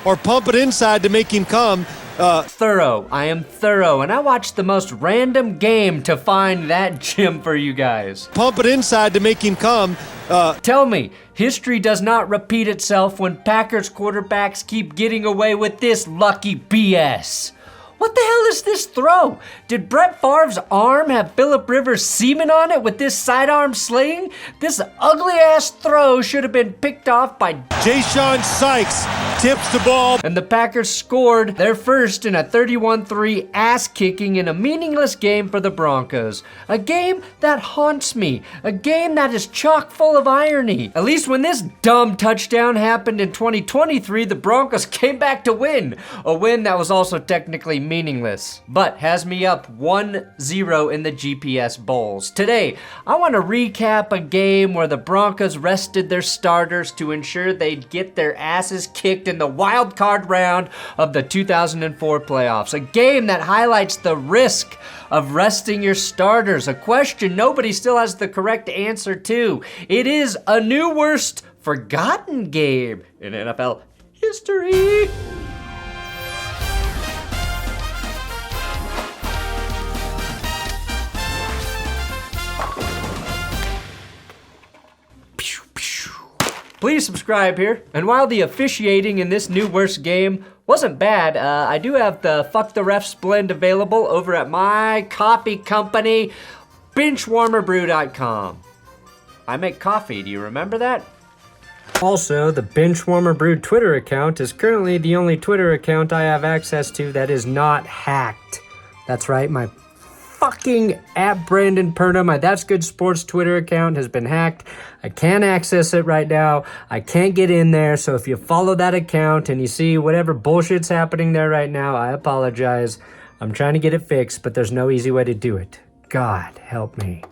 or pump it inside to make him come. Thorough. I am thorough, and I watched the most random game to find that gym for you guys. Pump it inside to make him come. Tell me, history does not repeat itself when Packers quarterbacks keep getting away with this lucky BS. What the hell is this throw? Did Brett Favre's arm have Phillip Rivers' semen on it with this sidearm sling? This ugly-ass throw should have been picked off by Ja'Shawn Sykes tips the ball. And the Packers scored their first in a 31-3 ass-kicking in a meaningless game for the Broncos. A game that haunts me. A game that is chock full of irony. At least when this dumb touchdown happened in 2023, the Broncos came back to win. A win that was also technically meaningless, but has me up 1-0 in the GPS Bowls. Today, I want to recap a game where the Broncos rested their starters to ensure they'd get their asses kicked in the wild card round of the 2004 playoffs. A game that highlights the risk of resting your starters. A question nobody still has the correct answer to. It is a new worst forgotten game in NFL history. Please subscribe here. And while the officiating in this new worst game wasn't bad, I do have the Fuck the Refs blend available over at my coffee company, Benchwarmerbrew.com. I make coffee, do you remember that? Also, the Benchwarmer Brew Twitter account is currently the only Twitter account I have access to that is not hacked. That's right, my fucking @BrandonPerna, my That's Good Sports Twitter account has been hacked. I can't access it right now. I can't get in there. So if you follow that account and you see whatever bullshit's happening there right now, I apologize. I'm trying to get it fixed, but there's no easy way to do it. God help me.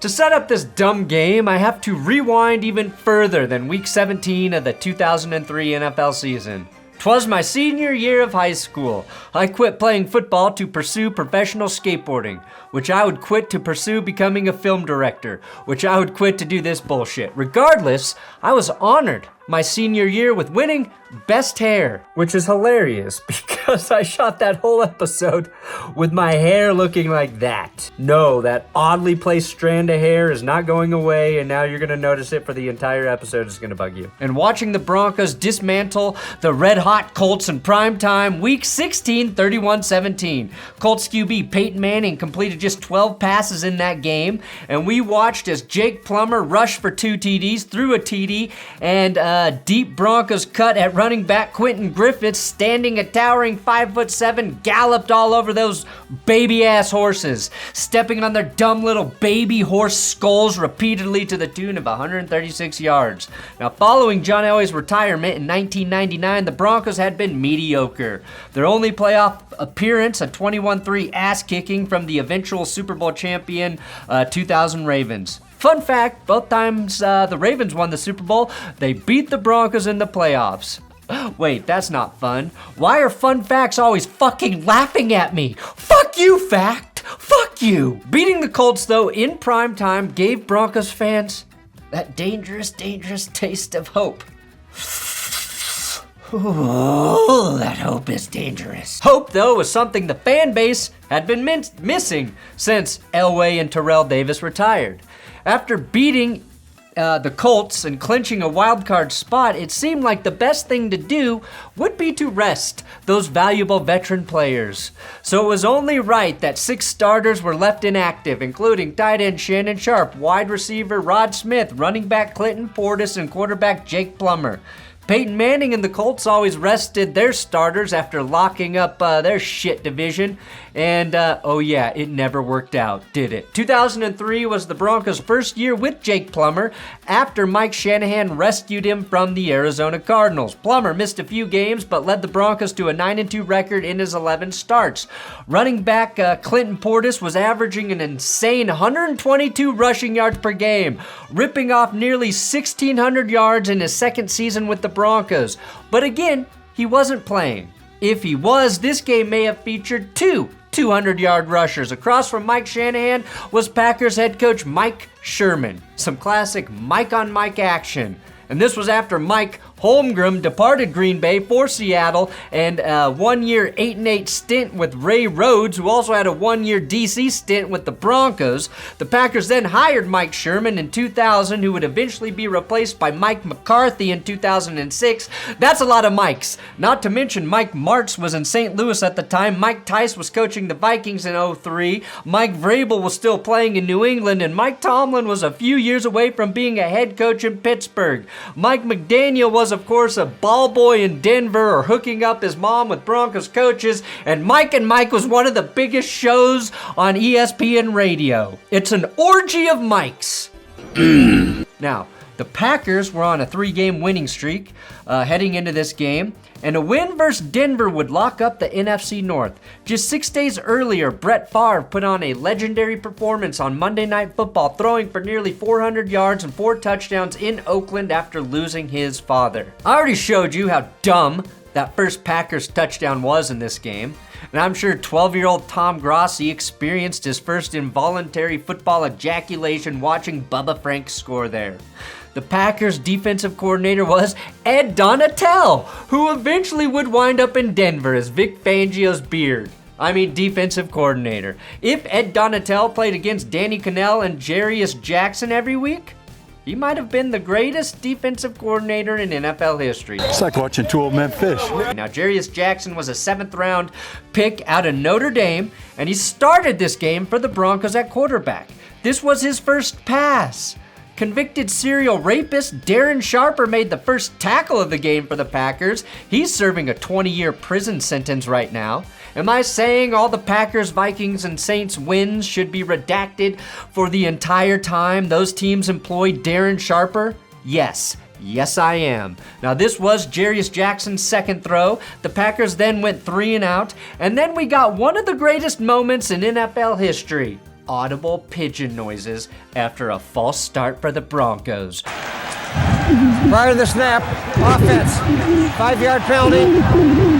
To set up this dumb game, I have to rewind even further than week 17 of the 2003 NFL season. 'Twas my senior year of high school. I quit playing football to pursue professional skateboarding, which I would quit to pursue becoming a film director, which I would quit to do this bullshit. Regardless, I was honored my senior year with winning Best Hair, which is hilarious because I shot that whole episode with my hair looking like that. No, that oddly placed strand of hair is not going away, and now you're gonna notice it for the entire episode. It's gonna bug you. And watching the Broncos dismantle the red-hot Colts in prime time, week 16, 31-17. Colts QB Peyton Manning completed just 12 passes in that game, and we watched as Jake Plummer rushed for 2 TDs, threw a TD, and deep Broncos cut at running back Quentin Griffiths, standing a towering 5'7", galloped all over those baby-ass horses, stepping on their dumb little baby horse skulls repeatedly to the tune of 136 yards. Now, following John Elway's retirement in 1999, the Broncos had been mediocre. Their only playoff appearance, a 21-3 ass-kicking from the eventual Super Bowl champion 2000 Ravens. Fun fact, both times the Ravens won the Super Bowl, they beat the Broncos in the playoffs. Wait, that's not fun. Why are fun facts always fucking laughing at me? Fuck you, fact! Fuck you! Beating the Colts, though, in prime time gave Broncos fans that dangerous, dangerous taste of hope. Ooh, that hope is dangerous. Hope, though, was something the fan base had been missing since Elway and Terrell Davis retired. After beating the Colts and clinching a wildcard spot, it seemed like the best thing to do would be to rest those valuable veteran players. So it was only right that 6 starters were left inactive, including tight end Shannan Sharpe, wide receiver Rod Smith, running back Clinton Portis, and quarterback Jake Plummer. Peyton Manning and the Colts always rested their starters after locking up their shit division. And, oh yeah, it never worked out, did it? 2003 was the Broncos' first year with Jake Plummer after Mike Shanahan rescued him from the Arizona Cardinals. Plummer missed a few games but led the Broncos to a 9-2 record in his 11 starts. Running back Clinton Portis was averaging an insane 122 rushing yards per game, ripping off nearly 1,600 yards in his second season with the Broncos. But again, he wasn't playing. If he was, this game may have featured two 200-yard rushers. Across from Mike Shanahan was Packers head coach Mike Sherman. Some classic Mike-on-Mike action. And this was after Mike Holmgren departed Green Bay for Seattle and a one-year 8-8 stint with Ray Rhodes, who also had a one-year DC stint with the Broncos. The Packers then hired Mike Sherman in 2000, who would eventually be replaced by Mike McCarthy in 2006. That's a lot of Mikes. Not to mention Mike Martz was in St. Louis at the time. Mike Tice was coaching the Vikings in 2003. Mike Vrabel was still playing in New England, and Mike Tomlin was a few years away from being a head coach in Pittsburgh. Mike McDaniel was, of course, a ball boy in Denver or hooking up his mom with Broncos coaches, and Mike was one of the biggest shows on ESPN radio. It's an orgy of Mikes. Now, the Packers were on a 3-game winning streak heading into this game, and a win versus Denver would lock up the NFC North. Just 6 days earlier, Brett Favre put on a legendary performance on Monday Night Football, throwing for nearly 400 yards and 4 touchdowns in Oakland after losing his father. I already showed you how dumb that first Packers touchdown was in this game, and I'm sure 12-year-old Tom Grossi experienced his first involuntary football ejaculation watching Bubba Frank score there. The Packers' defensive coordinator was Ed Donatell, who eventually would wind up in Denver as Vic Fangio's defensive coordinator. If Ed Donatell played against Danny Kanell and Jarius Jackson every week, he might have been the greatest defensive coordinator in NFL history. It's like watching two old men fish. Now, Jarius Jackson was a 7th-round pick out of Notre Dame, and he started this game for the Broncos at quarterback. This was his first pass. Convicted serial rapist Darren Sharper made the first tackle of the game for the Packers. He's serving a 20-year prison sentence right now. Am I saying all the Packers, Vikings, and Saints wins should be redacted for the entire time those teams employed Darren Sharper? Yes. Yes, I am. Now, this was Jarius Jackson's second throw. The Packers then went 3 and out, and then we got one of the greatest moments in NFL history. Audible pigeon noises after a false start for the Broncos. Prior to the snap, offense, 5-yard penalty,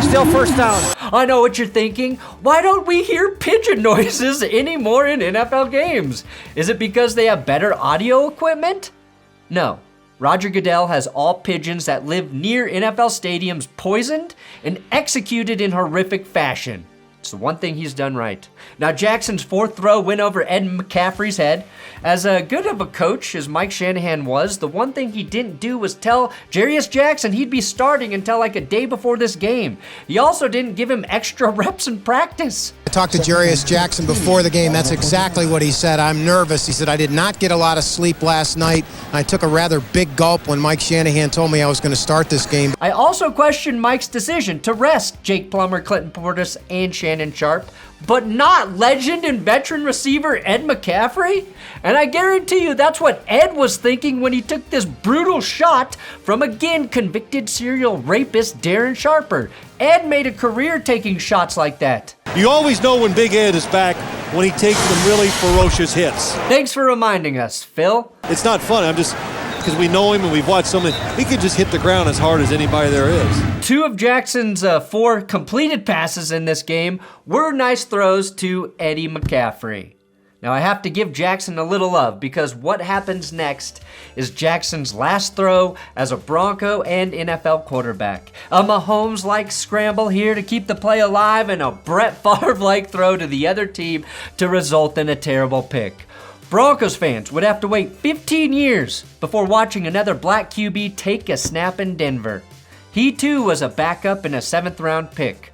still first down. I know what you're thinking. Why don't we hear pigeon noises anymore in NFL games? Is it because they have better audio equipment? No. Roger Goodell has all pigeons that live near NFL stadiums poisoned and executed in horrific fashion. It's the one thing he's done right. Now, Jackson's 4th throw went over Ed McCaffrey's head. As good of a coach as Mike Shanahan was, the one thing he didn't do was tell Jarius Jackson he'd be starting until like a day before this game. He also didn't give him extra reps in practice. I talked to Jarius Jackson before the game. That's exactly what he said. I'm nervous. He said, I did not get a lot of sleep last night. I took a rather big gulp when Mike Shanahan told me I was going to start this game. I also questioned Mike's decision to rest Jake Plummer, Clinton Portis, and Shannan Sharpe, but not legend and veteran receiver Ed McCaffrey? And I guarantee you that's what Ed was thinking when he took this brutal shot from, again, convicted serial rapist Darren Sharper. Ed made a career taking shots like that. You always know when Big Ed is back when he takes some really ferocious hits. Thanks for reminding us, Phil. It's not fun. Because we know him and we've watched so many. He could just hit the ground as hard as anybody there is. 2 of Jackson's 4 completed passes in this game were nice throws to Eddie McCaffrey. Now, I have to give Jackson a little love because what happens next is Jackson's last throw as a Bronco and NFL quarterback. A Mahomes-like scramble here to keep the play alive and a Brett Favre-like throw to the other team to result in a terrible pick. Broncos fans would have to wait 15 years before watching another black QB take a snap in Denver. He too was a backup and a 7th-round pick.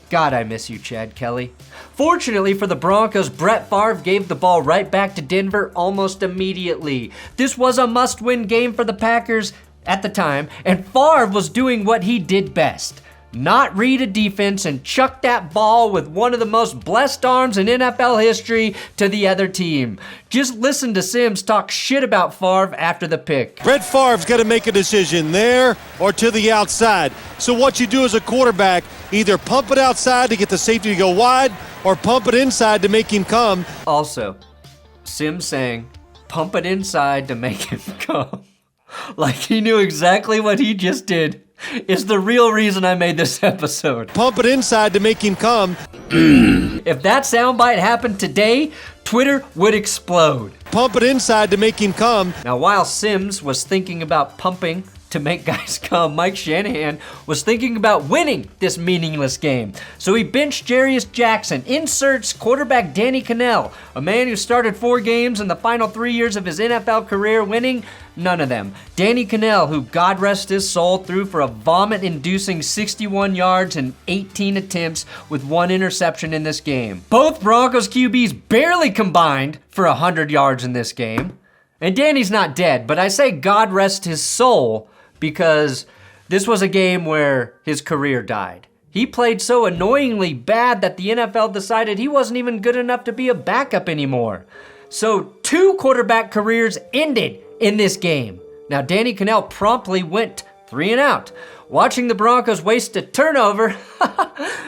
God, I miss you, Chad Kelly. Fortunately for the Broncos, Brett Favre gave the ball right back to Denver almost immediately. This was a must-win game for the Packers at the time, and Favre was doing what he did best. Not read a defense and chuck that ball with one of the most blessed arms in NFL history to the other team. Just listen to Sims talk shit about Favre after the pick. Brett Favre's got to make a decision there or to the outside. So what you do as a quarterback, either pump it outside to get the safety to go wide or pump it inside to make him come. Also, Sims saying, pump it inside to make him come. Like he knew exactly what he just did. is the real reason I made this episode. Pump it inside to make him come. If that soundbite happened today, Twitter would explode. Pump it inside to make him come. Now, while Sims was thinking about pumping to make guys come, Mike Shanahan was thinking about winning this meaningless game. So he benched Jarius Jackson, inserts quarterback Danny Kanell, a man who started 4 games in the final 3 years of his NFL career, winning none of them. Danny Kanell, who God rest his soul, threw for a vomit-inducing 61 yards and 18 attempts with 1 interception in this game. Both Broncos QBs barely combined for 100 yards in this game. And Danny's not dead, but I say God rest his soul because this was a game where his career died. He played so annoyingly bad that the NFL decided he wasn't even good enough to be a backup anymore. So 2 quarterback careers ended in this game. Now Danny Kanell promptly went 3 and out. Watching the Broncos waste a turnover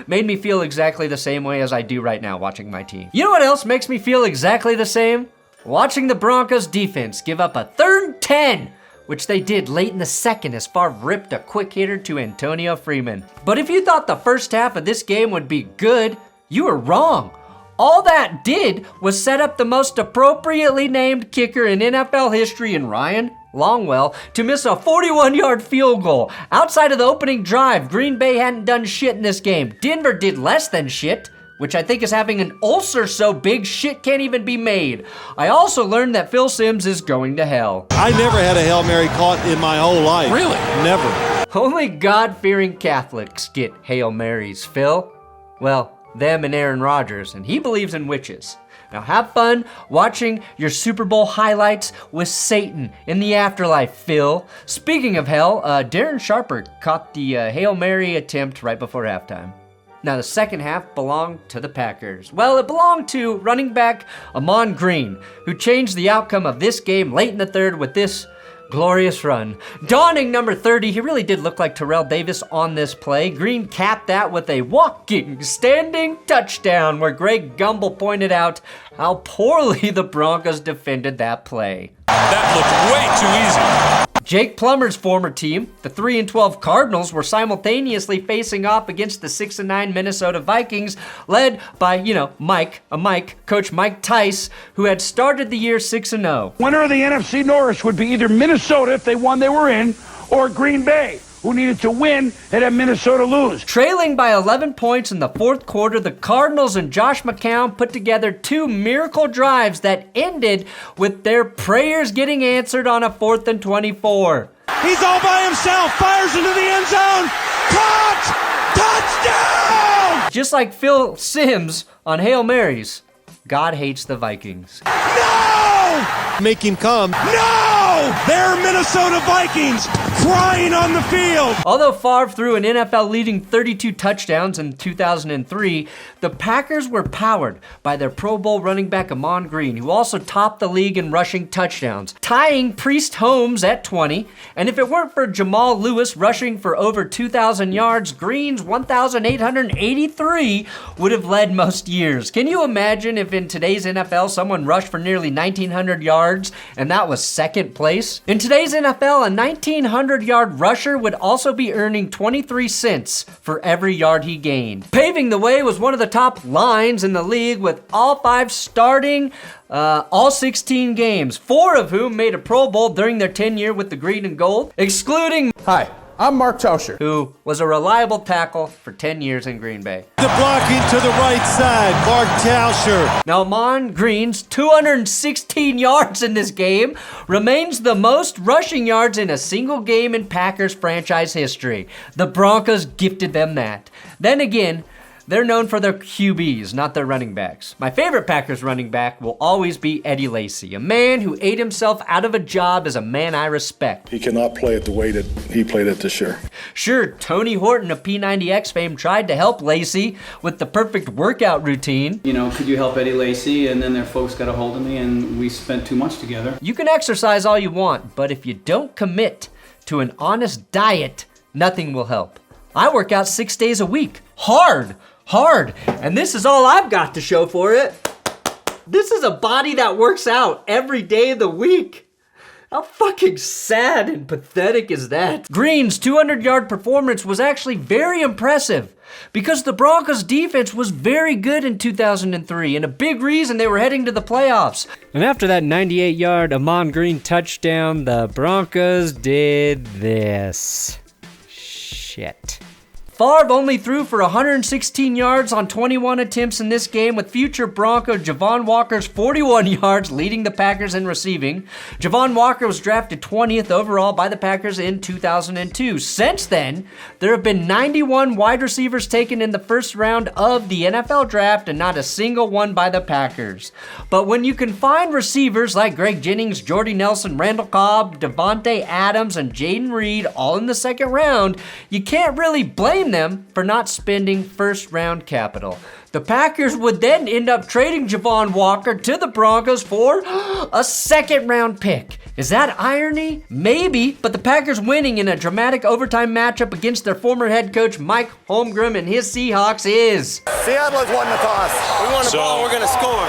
made me feel exactly the same way as I do right now watching my team. You know what else makes me feel exactly the same? Watching the Broncos defense give up a 3rd and 10, which they did late in the second as Favre ripped a quick hitter to Antonio Freeman. But if you thought the first half of this game would be good, you were wrong. All that did was set up the most appropriately named kicker in NFL history in Ryan Longwell to miss a 41-yard field goal. Outside of the opening drive, Green Bay hadn't done shit in this game. Denver did less than shit, which I think is having an ulcer so big shit can't even be made. I also learned that Phil Simms is going to hell. I never had a Hail Mary caught in my whole life. Really? Never. Only God-fearing Catholics get Hail Marys, Phil. Well, them and Aaron Rodgers, and he believes in witches. Now have fun watching your Super Bowl highlights with Satan in the afterlife, Phil. Speaking of hell, Shannan Sharpe caught the Hail Mary attempt right before halftime. Now, the second half belonged to the Packers. Well, it belonged to running back Ahman Green, who changed the outcome of this game late in the third with this glorious run. Donning number 30, he really did look like Terrell Davis on this play. Green capped that with a walking, standing touchdown where Greg Gumbel pointed out how poorly the Broncos defended that play. That looked way too easy. Jake Plummer's former team, the 3-12 Cardinals, were simultaneously facing off against the 6-9 Minnesota Vikings, led by, Coach Mike Tice, who had started the year 6-0. Winner of the NFC North would be either Minnesota, if they won they were in, or Green Bay, who needed to win and have Minnesota lose. Trailing by 11 points in the fourth quarter, the Cardinals and Josh McCown put together 2 miracle drives that ended with their prayers getting answered on a 4th and 24. He's all by himself. Fires into the end zone. Caught! Touchdown! Just like Phil Simms on Hail Marys, God hates the Vikings. No! Make him come. No! They're Minnesota Vikings crying on the field. Although Favre threw an NFL-leading 32 touchdowns in 2003, the Packers were powered by their Pro Bowl running back Ahman Green, who also topped the league in rushing touchdowns, tying Priest Holmes at 20. And if it weren't for Jamal Lewis rushing for over 2,000 yards, Green's 1,883 would have led most years. Can you imagine if in today's NFL someone rushed for nearly 1,900 yards and that was second place? In today's NFL, a 1,900-yard rusher would also be earning 23 cents for every yard he gained. Paving the way was one of the top lines in the league, with all 5 starting all 16 games, 4 of whom made a Pro Bowl during their tenure with the Green and Gold, excluding Hi, I'm Mark Tauscher, who was a reliable tackle for 10 years in Green Bay. The blocking to the right side, Mark Tauscher. Now, Ahman Green's 216 yards in this game remains the most rushing yards in a single game in Packers franchise history. The Broncos gifted them that. Then again, they're known for their QBs, not their running backs. My favorite Packers running back will always be Eddie Lacy, a man who ate himself out of a job as a man I respect. He cannot play it the way that he played it this year. Sure, Tony Horton of P90X fame tried to help Lacy with the perfect workout routine. Could you help Eddie Lacy? And then their folks got a hold of me and we spent too much together. You can exercise all you want, but if you don't commit to an honest diet, nothing will help. I work out 6 days a week. Hard. And this is all I've got to show for it. This is a body that works out every day of the week. How fucking sad and pathetic is that? Green's 200-yard performance was actually very impressive because the Broncos defense was very good in 2003 and a big reason they were heading to the playoffs. And after that 98-yard Ahman Green touchdown, the Broncos did this. Shit. Favre only threw for 116 yards on 21 attempts in this game, with future Bronco Javon Walker's 41 yards leading the Packers in receiving. Javon Walker was drafted 20th overall by the Packers in 2002. Since then, there have been 91 wide receivers taken in the first round of the NFL draft and not a single one by the Packers. But when you can find receivers like Greg Jennings, Jordy Nelson, Randall Cobb, Devontae Adams, and Jaden Reed all in the second round, you can't really blame them for not spending first-round capital. The Packers would then end up trading Javon Walker to the Broncos for a second-round pick. Is that irony? Maybe, but the Packers winning in a dramatic overtime matchup against their former head coach Mike Holmgren and his Seahawks is. Seattle has won the toss. We won the ball, we're going to score.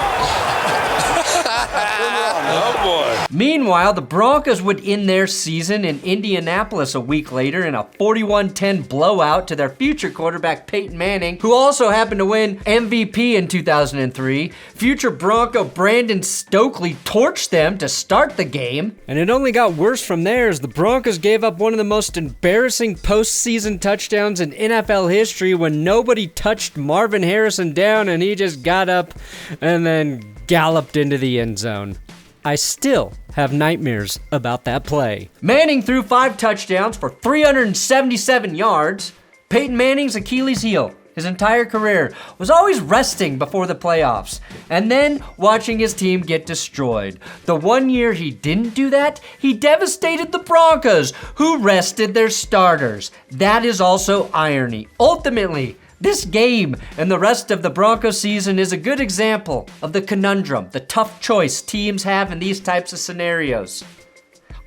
Oh boy. Meanwhile, the Broncos would end their season in Indianapolis a week later in a 41-10 blowout to their future quarterback Peyton Manning, who also happened to win MVP in 2003. Future Bronco Brandon Stokely torched them to start the game. And it only got worse from there as the Broncos gave up one of the most embarrassing postseason touchdowns in NFL history when nobody touched Marvin Harrison down and he just got up and then galloped into the end zone. I still have nightmares about that play. Manning threw 5 touchdowns for 377 yards. Peyton Manning's Achilles heel his entire career was always resting before the playoffs and then watching his team get destroyed. The one year he didn't do that, he devastated the Broncos, who rested their starters. That is also irony. Ultimately, this game and the rest of the Broncos season is a good example of the conundrum, the tough choice teams have in these types of scenarios.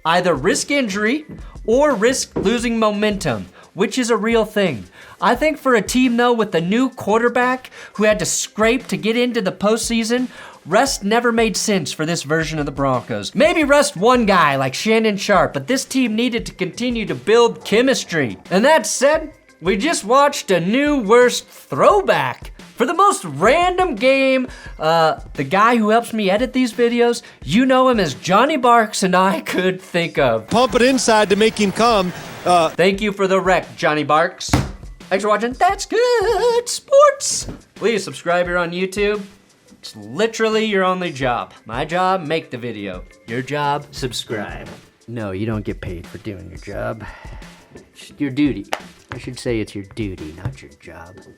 Either risk injury or risk losing momentum, which is a real thing. I think for a team, though, with a new quarterback who had to scrape to get into the postseason, rest never made sense for this version of the Broncos. Maybe rest one guy like Shannan Sharpe, but this team needed to continue to build chemistry. And that said, we just watched a new worst throwback for the most random game. The guy who helps me edit these videos, you know him as Johnny Barks, and I could think of. Pump it inside to make him come. Thank you for the rec, Johnny Barks. Thanks for watching That's Good Sports. Please subscribe here on YouTube. It's literally your only job. My job, make the video. Your job, subscribe. No, you don't get paid for doing your job. It's your duty. I should say it's your duty, not your job.